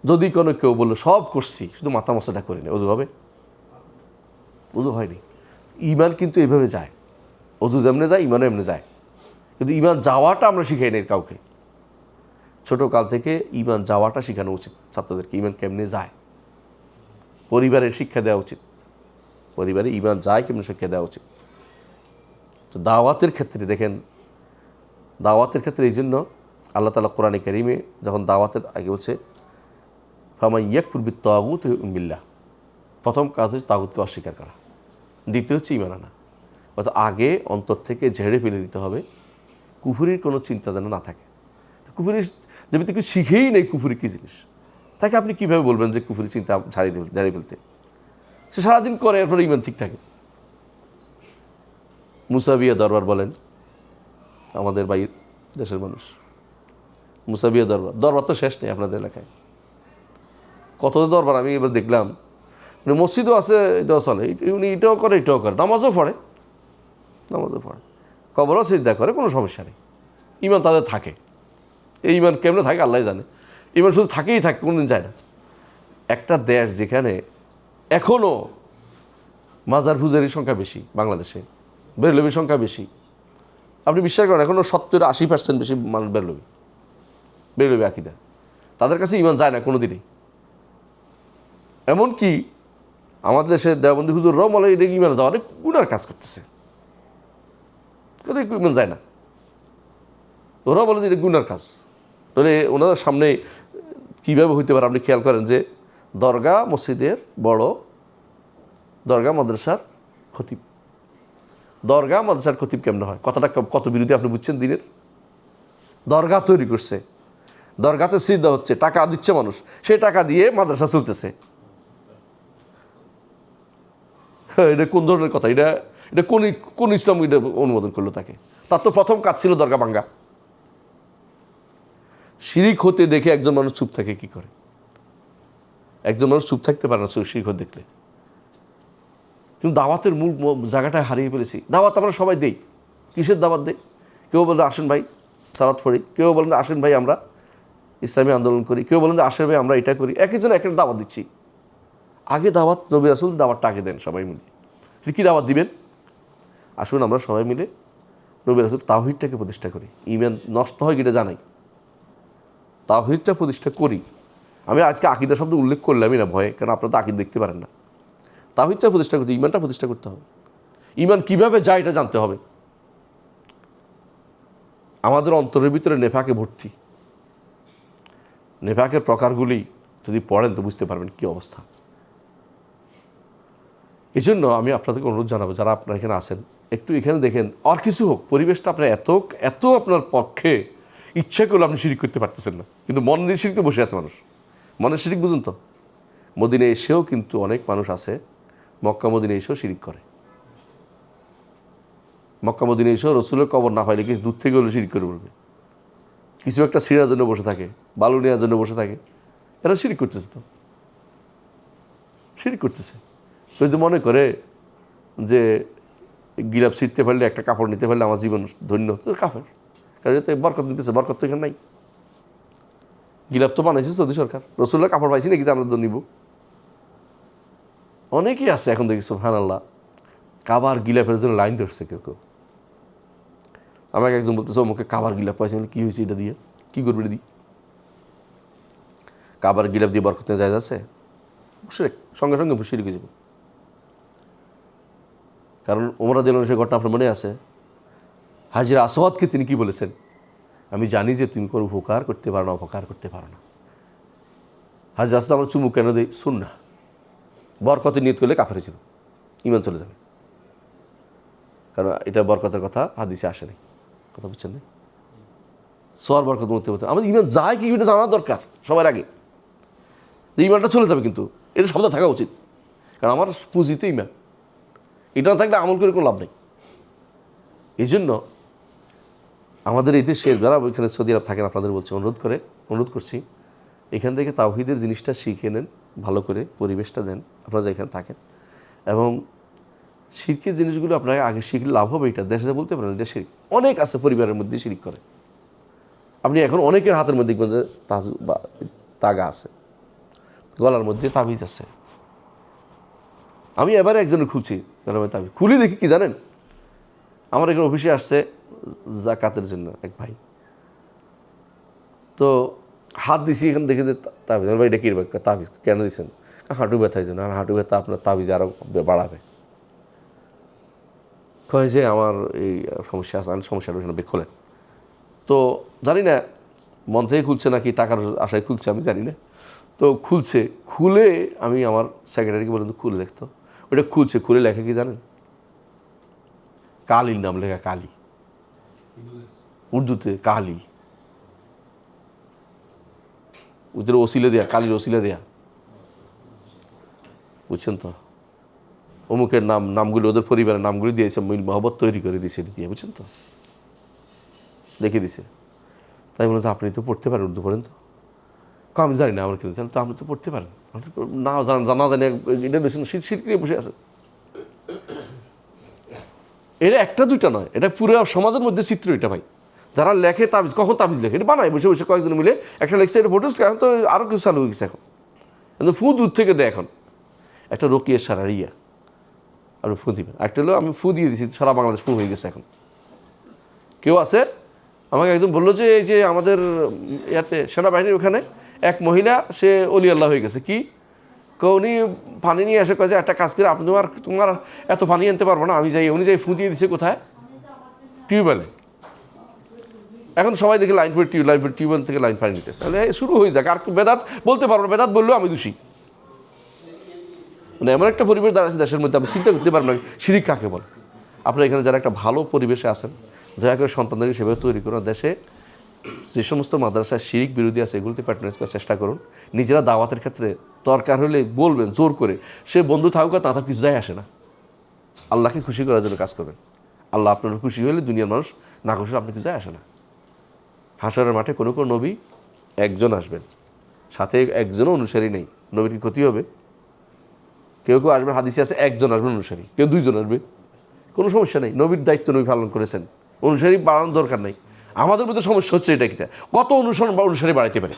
যদি কোনো কেউ বললো সব করছি, শুধু মাথা মশাটা করি না, অজু হবে? অজু হয়নি। ইমান কিন্তু এইভাবে যায়, অজু যেমনে যায় ইমানও এমনি যায়। কিন্তু ইমান যাওয়াটা আমরা শিখাই না কাউকে। ছোটো কাল থেকে ইমান যাওয়াটা শেখানো উচিত ছাত্রদেরকে। ইমান কেমনে যায় পরিবারের শিক্ষা দেওয়া উচিত, পরিবারে ইমান যায় কেমনে শিক্ষা দেওয়া উচিত। তো দাওয়াতের ক্ষেত্রে দেখেন, দাওয়াতের ক্ষেত্রে এই জন্য আল্লাহ তাআলা কোরআনে কারীমে যখন দাওয়াতের আগে বলছে ফামান ইয়াকফুর বিত-তাগুত ওয়া ইউমিন বিল্লাহ, প্রথম কাজ হচ্ছে তাগুতকে অস্বীকার করা, দ্বিতীয় হচ্ছে ঈমান আনা। অর্থাৎ আগে অন্তর থেকে ঝেড়ে ফেলে দিতে হবে, কুফরির কোনো চিন্তা যেন না থাকে। কুফরি যেমনি কেউ শিখেই নেই কুফরি কী জিনিস, তাকে আপনি কীভাবে বলবেন যে কুফরি চিন্তা ঝাড়িয়ে ফেলতে? সে সারাদিন করে, এরপরে ঈমান ঠিক থাকে। মুসাবিয়া দরবার বলেন, আমাদের দেশের মানুষ, মুসাবিয়া দরবার তো শেষ নেই আপনাদের এলাকায়। কত দরবার আমি এবার দেখলাম, মানে মসজিদও আছে, এটাও চলে, উনি এটাও করে এটাও করে, নামাজও পড়ে, কবরও সিজদা করে, কোনো সমস্যা নেই। ঈমান তাদের থাকে। এই ঈমান কেমনে থাকে আল্লাহ জানে। ঈমান শুধু থাকেই থাকে, কোনোদিন যায় না। একটা দেশ যেখানে এখনও মাজার পূজারীর সংখ্যা বেশি, বাংলাদেশে বেরলভির সংখ্যা বেশি, আপনি বিশ্বাস করেন এখনও 70-80% বেশি মানুষ বেরলভি আকিদা, তাদের কাছে ঈমান যায় না কোনো দিনই। এমনকি আমাদের দেশে দেওবন্দি হুজুররাও বলে এটা ঈমান যাওয়া অনেক গুনার কাজ করতেছে, ঈমান যায় না। ওরাও বলে যে এটা গুনার কাজ। তাহলে ওনাদের সামনে কীভাবে হইতে পারে? আপনি খেয়াল করেন যে দরগা মসজিদের বড়, দরগা মাদ্রাসার খতিব, দরগা মাদ্রাসার খতিব কেমন হয়, কথাটা কত বিরোধী আপনি বুঝছেন দিনের। দরগা তৈরি করছে, দরগাতে সিজদা হচ্ছে, টাকা দিচ্ছে মানুষ, সেই টাকা দিয়ে মাদ্রাসা চলতেছে। হ্যাঁ, এটা কোন ধরনের কথা? এটা এটা কোন কোন ইসলাম এটা অনুমোদন করলো তাকে? তার তো প্রথম কাজ ছিল দরগা ভাঙ্গা। শিরিক হতে দেখে একজন মানুষ চুপ থাকে কি করে? একজন মানুষ চুপ থাকতে পারে না শিরিক হতে দেখলে। কিন্তু দাওয়াতের মূল জায়গাটায় হারিয়ে ফেলেছি। দাওয়াত আমরা সবাই দেই, কিসের দাওয়াত দেই? কেউ বলেন আসেন ভাই সালাত পড়ি, কেউ বলেন আসেন ভাই আমরা ইসলামী আন্দোলন করি, কেউ বলেন যে আসেন ভাই আমরা এটা করি। এক একজন এক একটা দাওয়াত দিচ্ছি। আগে দাওয়াত নবী রাসূল দাওয়াতটা আগে দেন সবাই মিলে। কী দাওয়াত দিবেন? আসুন আমরা সবাই মিলে নবী রাসূল তাওহীদটাকে প্রতিষ্ঠা করি। ঈমান নষ্ট হয় এটা জানাই, তাওহীদটা প্রতিষ্ঠা করি। আমি আজকে আকীদা শব্দ উল্লেখ করলামই না ভয়ে, কারণ আপনারা তো আকীদা দেখতে পারেন না। তাওহীদটা প্রতিষ্ঠা করতে, ঈমানটা প্রতিষ্ঠা করতে হবে। ঈমান কীভাবে যায় এটা জানতে হবে। আমাদের অন্তরের ভিতরে নেফাকে ভর্তি। নেফাকের প্রকারগুলি যদি পড়েন তো বুঝতে পারবেন কী অবস্থা। এই জন্য আমি আপনাদেরকে অনুরোধ জানাবো, যারা আপনারা এখানে আসেন একটু এখানে দেখেন, আর কিছু হোক, পরিবেশটা আপনার এত আপনার পক্ষে ইচ্ছা করলে আপনি শিরিক করতে পারতেছেন না, কিন্তু মনের শিরিক তো বসে আছে মানুষ। মনের শিরিক বুঝুন তো, মদিনায় এসেও কিন্তু অনেক মানুষ আছে মক্কা মদিনায় এসেও শিরিক করে। মক্কা মদিনায় এসেও রসুলের কবর না পাইলে কিছু দূর থেকে হলে শিরিক করে বলবে। কিছু একটা ছিঁড়ার জন্য বসে থাকে, বালু নেওয়ার জন্য বসে থাকে, এরা শিরিক করতেছে। তো শিরিক করতেছে। যদি মনে করে যে গিলাপ ছিঁড়তে পারলে, একটা কাপড় নিতে পারলে আমার জীবন ধন্য, তো কাফের। কারণ তো বরকত নিতেছে, বরকত তো এখানে নাই। গিলাপ তো বানাইছে সৌদি সরকার, রসুল্লাহ কাপড় পাইছি নাকি আমরা তো নিব। অনেকেই আছে এখন দেখি সুবহানাল্লাহ কাবার গিলাপের জন্য লাইন ধরছে কেউ কেউ। আমাকে একজন বলতেছে ওমুকে কাবার গিলাপ পাইছে, কী হয়েছে এটা দিয়ে, কী করবে এটা দিয়ে? কাবার গিলাপ দিয়ে বরকত নিয়ে যায় আছে মুশরিক, সঙ্গে সঙ্গে শিরক হয়ে যাবে। কারণ ওমর রাদিয়াল্লাহু আনহু সেই ঘটনা আপনার মনে আছে, হাজরা আসওয়াদকে তিনি কি বলেছেন? আমি জানি যে তুমি কোনো উপকার করতে পারো না, অপকার করতে পারো না। হাজরা আসওয়াদ আমরা চুমু কেন দিই? সুন্নাহ। বরকতে নিয়ত করলে কাফের হয়ে যাবে, ঈমান চলে যাবে। কারণ এটা বরকতের কথা হাদিসে আসে নাই, কথা বুঝছেন না? সোয়ার বরকত মধ্যে হতে আমাদের ঈমান যায় কি এটা জানা দরকার সবার আগে। যে ঈমানটা চলে যাবে, কিন্তু এটা শব্দ থাকা উচিত। কারণ আমার পুঁজিতে ঈমান, এটা না থাকলে আমল করে কোনো লাভ নেই। এই জন্য আমাদের এই দেশের যারা ওইখানে সৌদি আরব থাকেন, আপনাদের বলছি, অনুরোধ করছি এখান থেকে তাওহীদের জিনিসটা শিখে নেন ভালো করে, পরিবেশটা দেন আপনারা যেখানে থাকেন। এবং শিরকের জিনিসগুলো আপনাকে আগে শিখলে লাভ হবে। এটা দেশে বলতে পারেন এটা শিরক। অনেক আছে পরিবারের মধ্যে শিরক করে। আপনি এখন অনেকের হাতের মধ্যে দেখবেন যে তাগা আছে, গলার মধ্যে তাবিজ আছে। আমি এবারে একজনের খুলছি তাবিজ, খুলি দেখি কি জানেন, আমার এখানে অফিসে আসছে যাকাতের জন্য এক ভাই, তো হাত দিছি এখানে দেখে যে তাবিজ। ভাই এটা কি তাবিজ কেন দিচ্ছেন? হাঁটু ব্যথার জন্য। আর হাঁটু ব্যথা আপনার তাবিজ আরও বাড়াবে। কয় যে আমার এই সমস্যা আছে, সমস্যাটা খোলেন। তো জানি না মন থেকে খুলছে নাকি টাকার আশায় খুলছে, আমি জানি না। তো খুলে আমি আমার সেক্রেটারিকে বললাম খুলে দেখতো। ওইটা খুলে লেখা কি জানেন? কালীর নাম লেখা, কালী, উর্দুতে কালী, ওদের ওসিলা দেয়া, কালীর ওসিলা দেয়া, বুঝছেন তো? অমুকের নামগুলি, ওদের পরিবারের নামগুলি দিয়েছে, মিল মহব্বত তৈরি করে দিয়েছে দিয়ে, বুঝছেন তো? লিখে দিছে। তাই বললাম তো আপনি তো পড়তে পারেন, উর্দু পড়েন তো? আমি জানি না আমার কেন, তো আপনি তো পড়তে পারেন না, জানা জানি এটা শিরকে বসে আছে। এটা একটা দুইটা নয়, এটা পুরো সমাজের মধ্যে চিত্র। এটা ভাই যারা লেখে তাবিজ, কখন তাবিজ লেখে? এটা বানায় বসে বসে কয়েকজন মিলে একটা লেখছে, এটা ফটো। এখন তো আরও কিছু চালু হয়ে গেছে, এখন কিন্তু ফু দূর থেকে দেয়। এখন একটা রোকিয়া সারারিয়া আপনি ফু দিবেন, একটা হলো আমি ফু দিয়ে দিছি, সারা বাংলাদেশ ফু হয়ে গেছে। এখন কেউ আছে আমাকে একদম বললো যে এই যে আমাদের ইয়াতে সেনাবাহিনীর ওখানে এক মহিলা, সে অলি আল্লাহ হয়ে গেছে। কি উনি পানি নিয়ে এসে কয়েছে একটা কাজ করে, আপনি তোমার এত পানি আনতে পারবো না, আমি যাই। উনি যাই ফু দিয়ে দিছে কোথায়? টিউবওয়েলে। এখন সবাই দেখে লাইন করে টিউবওয়েল থেকে লাইন পানি নিতেছে। তাহলে শুরু হয়ে যাক। আর বেদাত বলতে পারবো না, বেদাত বললেও আমি দোষী। মানে এমন একটা পরিবেশ দাঁড়াচ্ছে দেশের মধ্যে, আপনি চিন্তা করতে পারবেন না শিরিক কাকে বলে। আপনারা এখানে যারা একটা ভালো পরিবেশে আছেন, দয়া করে সন্তানদের সেভাবে তৈরি করুন। দেশে যে সমস্ত মাদ্রাসায় শিরিক বিরোধী আছে এগুলোতে প্যাট্রোনাইজ করার চেষ্টা করুন। নিজেরা দাওয়াতের ক্ষেত্রে দরকার হলে বলবেন জোর করে, সে বন্ধু থাকুক আর তা কিছু যায় আসে না, আল্লাহকে খুশি করার জন্য কাজ করবেন। আল্লাহ আপনার খুশি হলে দুনিয়ার মানুষ না খুশি হলে আপনি কিছু যায় আসে না। হাসরের মাঠে কোনো কোনো নবী একজন আসবেন, সাথে একজনও অনুসারী নেই, নবীর কি ক্ষতি হবে? কেউ কেউ আসবেন, হাদিসে আছে একজন আসবেন অনুসারী, কেউ দুইজন আসবে, কোনো সমস্যা নেই। নবীর দায়িত্ব নবী পালন করেছেন, অনুসারী বাড়ানোর দরকার নেই। আমাদের মধ্যে সমস্যা হচ্ছে এটা কিটা, কত অনুসরণ বা অনুসারী বাড়াইতে পারে,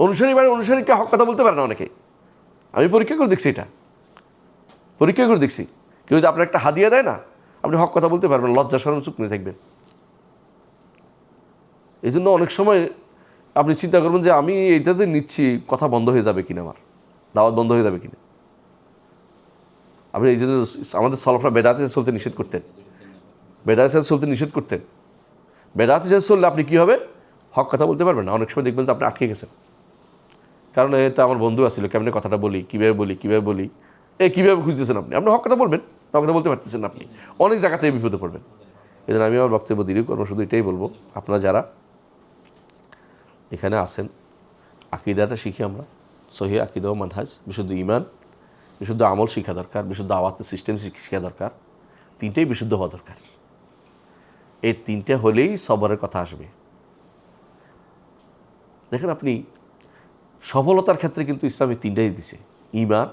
অনুসারীকে হক কথা বলতে পারে না অনেকে। আমি পরীক্ষা করে দেখছি, এটা পরীক্ষা করে দেখছি। কেউ যদি আপনার একটা হাদিয়া দেয় না, আপনি হক কথা বলতে পারবেন, লজ্জা শরম চুপ নিয়ে থাকবেন। এই জন্য অনেক সময় আপনি চিন্তা করবেন যে আমি এইটাতে নিচ্ছি, কথা বন্ধ হয়ে যাবে কিনা, আমার দাওয়াত বন্ধ হয়ে যাবে কিনা। আপনি এই জন্য আমাদের সলফরা বেদাতে চলতে নিষেধ করতেন, বেদাতে চলতে নিষেধ করতেন। বেদাতে চললে আপনি কী হবে, হক কথা বলতে পারবেন না। অনেক সময় দেখবেন যে আপনি আটকে গেছেন, কারণ এতে আমার বন্ধু আসছিল, কেমনি কথাটা বলি, কীভাবে বলি, কীভাবে খুঁজতেছেন আপনি, আপনি হক কথা বলবেন, হক কথা বলতে পারতেছেন আপনি, অনেক জায়গাতে বিপদে পড়বেন। এই জন্য আমি আমার বক্তব্য দীর্ঘ করবো, শুধু এটাই বলবো, আপনারা যারা এখানে আসেন, আকিদাটা শিখি আমরা, সহি আকিদা ও মানহাজ, বিশুদ্ধ ইমান, বিশুদ্ধ আমল শিখা দরকার, বিশুদ্ধ আওয়াতের সিস্টেম শিখা দরকার, তিনটেই বিশুদ্ধ হওয়া দরকার। এই তিনটে হলেই সবরের কথা আসবে। দেখেন আপনি সফলতার ক্ষেত্রে কিন্তু ইসলামী তিনটাই দিছে, ইমান,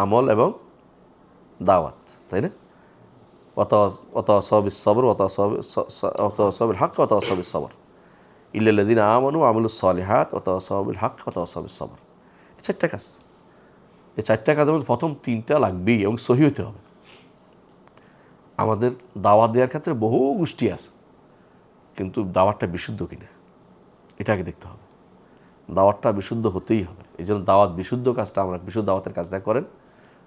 আমল এবং দাওয়াত, তাই না? অত সবিস সবর, অত সবিল হক, অত সবিস সবর, ইল্লাল্লাযিনা আমানু ওয়া আমিলুস সালিহাত, অত সবিল হক, অত সবিস সবর। এই চারটা কাজ, এই চারটা কাজের মধ্যে প্রথম তিনটা লাগবেই এবং সহি হতে হবে। আমাদের দাওয়াত দেওয়ার ক্ষেত্রে বহু গোষ্ঠী আছে, কিন্তু দাওয়াতটা বিশুদ্ধ কিনা এটাকে দেখতে হবে। দাওয়াতটা বিশুদ্ধ হতেই হবে। এই জন্য দাওয়াত বিশুদ্ধ কাজটা, আমরা বিশুদ্ধ দাওয়াতের কাজটা করেন।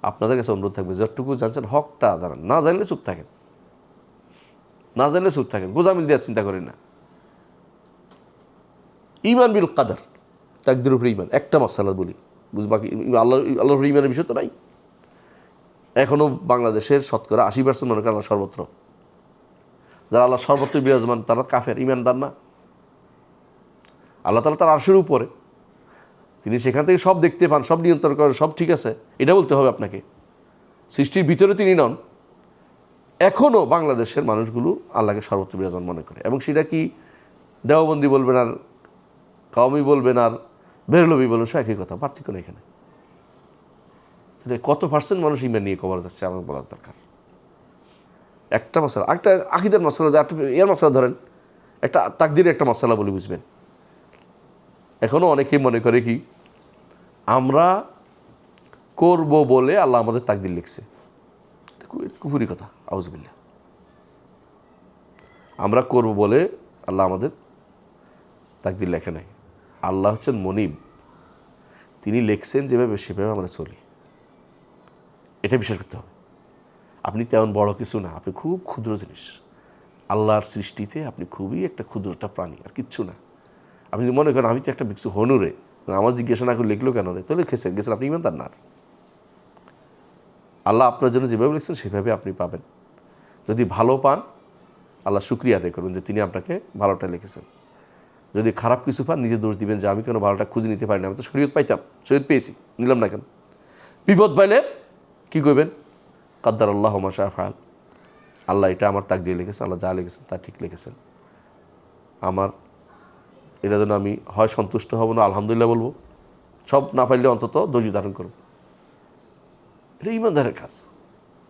আপনাদের কাছে অনুরোধ থাকবে, যতটুকু জানছেন হকটা জানেন, না জানলে চুপ থাকেন, গোজামিল দেওয়ার চিন্তা করেন না। ঈমান বিল কাদার, তাকদীরের উপরে ঈমান, একটা মাসালা বলি, বাকি আল্লাহর ঈমানের বিষয় তো নাই। এখনও বাংলাদেশের শতকরা 80% মনে করেন আল্লাহ সর্বত্র, যারা আল্লাহ সর্বত্র বিরাজমান তারা কাফের, ঈমানদার না। আল্লাহ তাআলা তার আরশের উপরে, তিনি সেখান থেকে সব দেখতে পান, সব নিয়ন্ত্রণ করেন, সব ঠিক আছে, এটা বলতে হবে আপনাকে। সৃষ্টির ভিতরে তিনি নন। এখনও বাংলাদেশের মানুষগুলো আল্লাহকে সর্বত্র বিরাজমান মনে করে, এবং সেটা কি দেওবন্দি বলবেন আর কওমি বলবেন আর বেরলভী বলবেন, সে একই কথা, পার্থক্য নেই এখানে। তাহলে কত পার্সেন্ট মানুষ ঈমান নিয়ে কভার যাচ্ছে আমার বলার দরকার। একটা মশলা, একটা আকিদার মশলা, একটা এর মশলা ধরেন, একটা তাকদীরের একটা মশলা বলে বুঝবেন। এখনও অনেকেই মনে করে কি আমরা করব বলে আল্লাহ আমাদের তাকদীর লিখছে, কুফরি কথা, আউযুবিল্লাহ। আমরা করব বলে আল্লাহ আমাদের তাকদীর লেখে নাই। আল্লাহ হচ্ছেন মনিব, তিনি লিখছেন যেভাবে সেভাবে আমরা চলি, এটা বিশ্বাস করতে হবে। আপনি তেমন বড় কিছু না, আপনি খুব ক্ষুদ্র জিনিস আল্লাহর সৃষ্টিতে, আপনি খুবই একটা ক্ষুদ্র একটা প্রাণী, আর কিচ্ছু না। আপনি যদি মনে করেন আমি তো একটা কিছু হনু রে, আমার জিজ্ঞাসা না করে লিখলো কেন রে, তো গেছেন আপনি ইমানদার না। আল্লাহ আপনার জন্য যেভাবে লিখছেন সেভাবে আপনি পাবেন। যদি ভালো পান, আল্লাহ শুকরিয়া আদায় করবেন যে তিনি আপনাকে ভালোটা লিখেছেন। যদি খারাপ কিছু পান, নিজে দোষ দিবেন যে আমি কেন ভালোটা খুঁজে নিতে পারি না, আমি তো শরীয়ত পাইতাম, শরীয়ত পেয়েছি, নিলাম না কেন। বিপদ পাইলে কী করবেন, কাদ্দার আল্লাহ মা শাআ ফাআল, আল্লাহ এটা আমার তাকদীরে লিখেছেন, আল্লাহ যা লিখেছেন তা ঠিক লিখেছেন। আমার এটা যেন আমি হয় সন্তুষ্ট হব না আলহামদুলিল্লাহ বলবো, সব না পাইলে অন্তত ধৈর্য ধারণ করব। এটা ইমানদারের কাজ।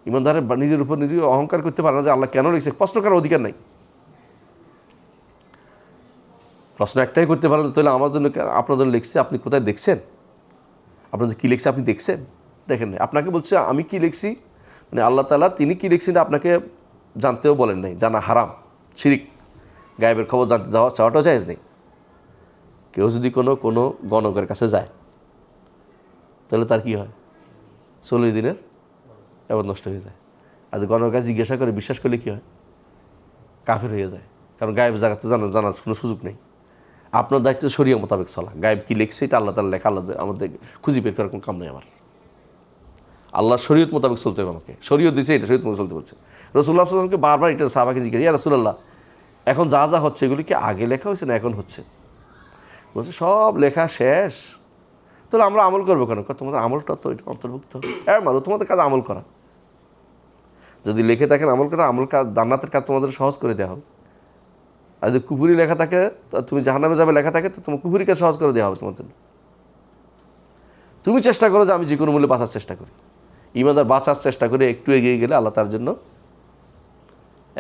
ইমানদারের নিজের উপর নিজে অহংকার করতে পারে না যে আল্লাহ কেন লিখছে, প্রশ্ন করার অধিকার নাই। প্রশ্ন একটাই করতে পারেন, তাহলে আমার জন্য আপনার জন্য লিখছে, আপনি কোথায় দেখছেন, আপনার কী লিখছে আপনি দেখছেন? দেখেন নাই। আপনাকে বলছে আমি কি লিখছি, মানে আল্লাহ তাআলা তিনি কি লিখছেন আপনাকে জানতেও বলেন নাই, জানা হারাম, শিরিক, গায়েবের খবর জানতে চাওয়াটাও জায়েজ নেই। কেউ যদি কোনো গণকের কাছে যায় তাহলে তার কি হয়, 40 দিনের এবার নষ্ট হয়ে যায়। আর গণকের কাছে জিজ্ঞাসা করে বিশ্বাস করলে কী হয়, কাফের হয়ে যায়। কারণ গায়েব জায়গাতে জানার কোনো সুযোগ নেই। আপনার দায়িত্ব শরীয়ত মোতাবেক চলা, গায়েব কী লিখছে এটা আল্লাহ তাআলা লেখা, আল্লাহ আমাদের খুঁজে বের করার কোনো কাম নেই আমার। আল্লাহ শরীয়ত মোতাবেক চলতে হবে আমাকে, শরীয়ত দিছে এটা শরীয়ত মোতাবেক চলতে বলছে। রাসূলুল্লাহ সাল্লাল্লাহু আলাইহি ওয়াসাল্লামকে বারবার এটা সাহাবাকে জিজ্ঞেস, ইয়া রাসূলুল্লাহ এখন যা যা হচ্ছে এগুলি কি আগে লেখা হয়েছে না এখন হচ্ছে? বলছে সব লেখা শেষ, তাহলে আমরা আমল করবো কেন? তোমাদের আমলটা তো এটা অন্তর্ভুক্ত। হ্যাঁ মানো, তোমাদের কাজ আমল করা, যদি লিখে থাকেন আমল করা, আমল কাজ জান্নাতের কাজ তোমাদের সহজ করে দেওয়া হবে। আর যদি কুফুরি লেখা থাকে, তুমি জাহান্নামে যাবে লেখা থাকে, তো তোমার কুফুরি কাজ সহজ করে দেওয়া হবে তোমার জন্য। তুমি চেষ্টা করো যে আমি যে কোনো মূল্যে বাঁচার চেষ্টা করি। ইমানদার বাঁচার চেষ্টা করে একটু এগিয়ে গেলে আল্লাহ তার জন্য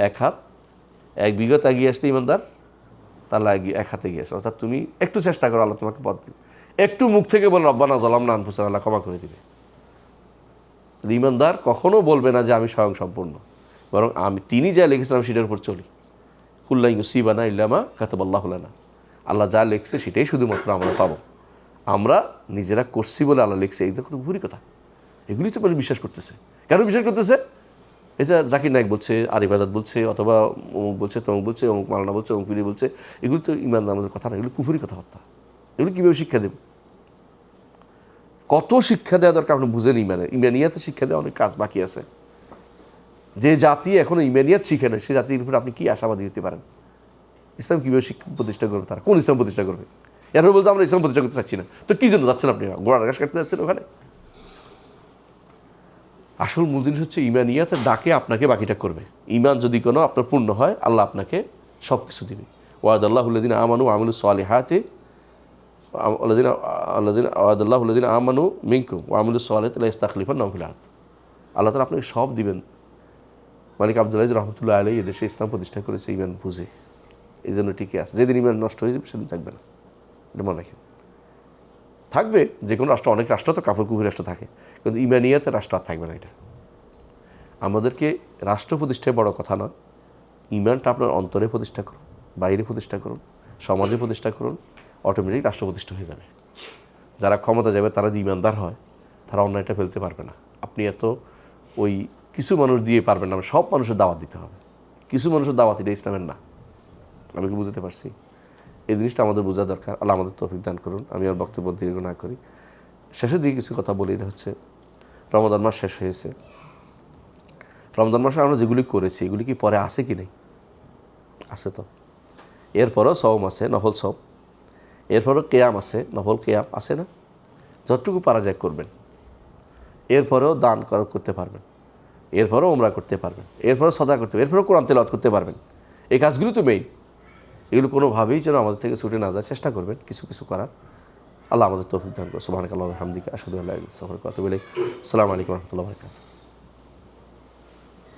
এক হাত, এক বিগত এগিয়ে আসলে ইমানদার তার এক হাতে এগিয়ে আসে। অর্থাৎ তুমি একটু চেষ্টা করো, আল্লাহ তোমাকে পথ দিবে। একটু মুখ থেকে বল রব্বানা যালামনা আনফুসানা, আল্লাহ ক্ষমা করে দিবে। ইমানদার কখনো বলবে না যে আমি স্বয়ং সম্পূর্ণ, বরং তিনি যা লিখেছিলাম সেটার উপর চলি। কুল্লা ইউসিবানা ইল্লামা কাতাবাল্লাহু লানা, আল্লাহ যা লিখছে সেটাই শুধুমাত্র আমরা পাবো। আমরা নিজেরা করছি বলে আল্লাহ লিখছে, এই দেখো ভুরি কথা। এগুলি তো বিশ্বাস করতেছে। কেন বিশ্বাস করতেছে? এটা জাকির নায়েক বলছে, আরিফ আজাদ বলছে, অথবা অমুক বলছে, তমুক বলছে, অমুক মাওলানা বলছে, অমুক পীর বলছে। এগুলি তো ইমান আমাদের কথা না, এগুলি কুফরি কথাবার্তা। এগুলি কীভাবে শিক্ষা দেব? কত শিক্ষা দেওয়া দরকার আপনি বুঝেন। ইমানিয়াতে শিক্ষা দেওয়া অনেক কাজ বাকি আছে। যে জাতি এখনো ইমানিয়াত শিখে নেয়, সেই জাতির উপরে আপনি কি আশাবাদী হতে পারেন? ইসলাম কীভাবে প্রতিষ্ঠা করবে? তারা কোন ইসলাম প্রতিষ্ঠা করবে? এরপর বলতে আমরা ইসলাম প্রতিষ্ঠা করতে চাচ্ছি না, তো কী জন্য যাচ্ছেন আপনি? গোড়ার ঘাস কাটতে যাচ্ছেন ওখানে? আসল মূল জিনিস হচ্ছে ইমানিয়াতের ডাকে আপনাকে বাকিটা করবে। ইমান যদি কোনো আপনার পূর্ণ হয়, আল্লাহ আপনাকে সব কিছু দেবে। ওয়াদাল্লাহুল্লাযিনা আমানু ওয়া আমিলুস সালিহাতি ওয়াদাল্লাহুল্লাযিনা আমানু মিনকুম ওয়া আমিলুস সালিহাতি লা ইস্তাখলিফান্নাহুম ফিল আরদ। আল্লাহ তাআলা আপনাকে সব দিবেন। মালিক আব্দুল আজিজ রহমতুল্লাহ আলাইহি এদেশে ইসলাম প্রতিষ্ঠা করেছে ইমান বুঝে, এই জন্য টিকে আছে। যেদিন ইমান নষ্ট হয়ে যাবে সেদিন থাকবে না, এটা মনে রাখেন। থাকবে যে কোনো রাষ্ট্র, অনেক রাষ্ট্র তো কাফর কুফরি রাষ্ট্র থাকে, কিন্তু ইমানিয়াতের রাষ্ট্র আর থাকবে না। এটা আমাদেরকে রাষ্ট্র প্রতিষ্ঠায় বড় কথা না, ইমানটা আপনার অন্তরে প্রতিষ্ঠা করুন, বাইরে প্রতিষ্ঠা করুন, সমাজে প্রতিষ্ঠা করুন, অটোমেটিক রাষ্ট্র প্রতিষ্ঠা হয়ে যাবে। যারা ক্ষমতা যাবে তারা যে ইমানদার হয়, তারা অন্যায়টা ফেলতে পারবে না। আপনি এত ওই কিছু মানুষ দিয়ে পারবেন না, সব মানুষের দাওয়াত দিতে হবে। কিছু মানুষের দাওয়াত এটা ইসলামের না। আমি কি বুঝতে পারছি? এই জিনিসটা আমাদের বোঝা দরকার। আল্লাহ আমাদের তৌফিক দান করুন। আমি আর বক্তব্য দীর্ঘ না করি, শেষের দিকে কিছু কথা বলি। এটা হচ্ছে রমাদান মাস শেষ হয়েছে। রমজান মাসে আমরা যেগুলি করেছি এগুলি কি পরে আছে কি নেই? আছে তো। এরপরও সওম আছে, নফল সওম। এরপরও কেয়াম আছে, নফল কেয়াম আছে না? যতটুকু পারা যায় করবেন। এরপরেও দান করতে পারবেন, এরপরেও ওমরা করতে পারবেন, এরপরেও সাদাকা করতে পারবেন, এরপরেও কোরআন তেলাওয়াত করতে পারবেন। এই কাজগুলো তো মেইন। এগুলো কোনোভাবেই যেন আমাদের থেকে ছুটে না যায়, চেষ্টা করবেন কিছু কিছু করার। আল্লাহ আমাদের তৌফিক দান করুন। সুবহানাকাল্লাহি ওয়া বিহামদিকা আশহাদু আল্লা ইলাহা ইল্লা আনতা আস্তাগফিরুকা ওয়া আতুবু ইলাইক। আসসালামু আলাইকুম ওয়া রাহমাতুল্লাহি ওয়া বারাকাতুহু।